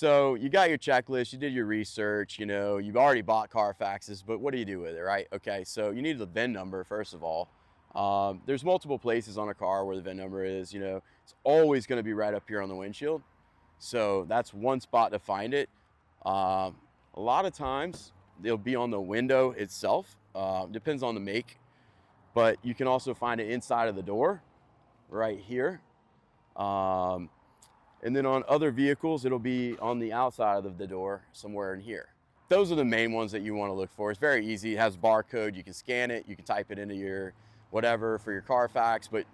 So you got your checklist, you did your research, you've already bought Carfaxes, but what do you do with it, right? Okay, so you need the VIN number, first of all. There's multiple places on a car where the VIN number is, it's always gonna be right up here on the windshield. So that's one spot to find it. A lot of times they'll be on the window itself, depends on the make, but you can also find it inside of the door, right here. And then on other vehicles, it'll be on the outside of the door, somewhere in here. Those are the main ones that you want to look for. It's very easy. It has barcode. You can scan it. You can type it into your whatever for your Carfax, but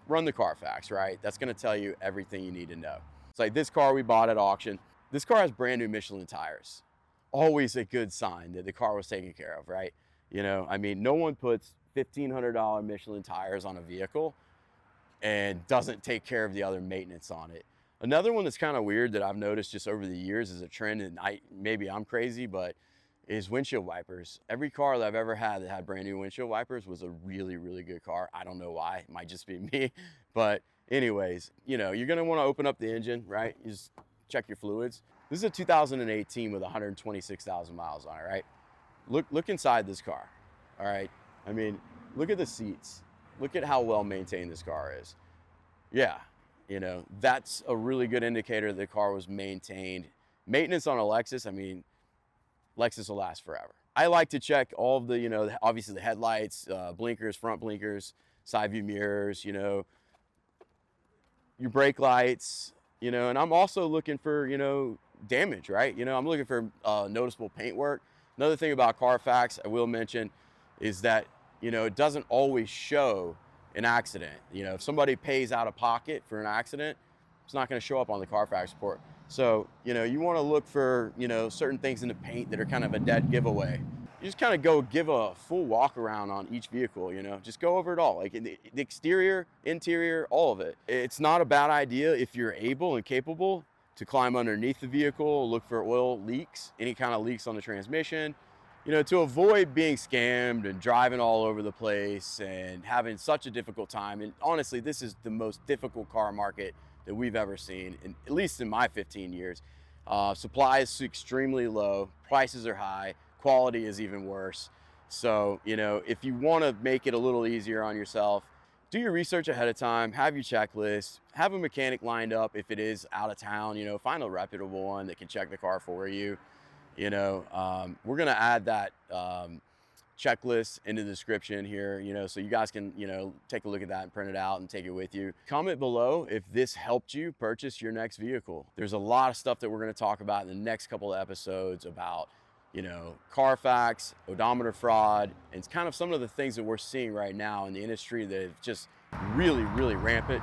run the Carfax, right? That's going to tell you everything you need to know. It's like this car we bought at auction. This car has brand new Michelin tires. Always a good sign that the car was taken care of, right? I mean, no one puts $1,500 Michelin tires on a vehicle and doesn't take care of the other maintenance on it. Another one that's kind of weird that I've noticed just over the years is a trend, and maybe I'm crazy, but is windshield wipers. Every car that I've ever had that had brand new windshield wipers was a really, really good car. I don't know why, it might just be me. But anyways, you're gonna wanna open up the engine, right? You just check your fluids. This is a 2018 with 126,000 miles on it, right? Look inside this car, all right? I mean, look at the seats. Look at how well maintained this car is. Yeah. That's a really good indicator the car was maintained. Maintenance on a Lexus, I mean, Lexus will last forever. I like to check all of the, obviously the headlights, blinkers, front blinkers, side view mirrors, your brake lights, and I'm also looking for, damage, right? I'm looking for noticeable paint work. Another thing about Carfax, I will mention, is that, it doesn't always show an accident. If somebody pays out of pocket for an accident, it's not going to show up on the Carfax report. So, you want to look for, certain things in the paint that are kind of a dead giveaway. You just kind of go give a full walk around on each vehicle, just go over it all, like in the exterior, interior, all of it. It's not a bad idea if you're able and capable to climb underneath the vehicle, look for oil leaks, any kind of leaks on the transmission, to avoid being scammed and driving all over the place and having such a difficult time. And honestly, this is the most difficult car market that we've ever seen, at least in my 15 years. Supply is extremely low, prices are high, quality is even worse. So, if you want to make it a little easier on yourself, do your research ahead of time, have your checklist, have a mechanic lined up if it is out of town, find a reputable one that can check the car for you. We're gonna add that checklist in the description here, so you guys can, take a look at that and print it out and take it with you. Comment below if this helped you purchase your next vehicle. There's a lot of stuff that we're gonna talk about in the next couple of episodes about, Carfax, odometer fraud, and it's kind of some of the things that we're seeing right now in the industry that is just really, really rampant.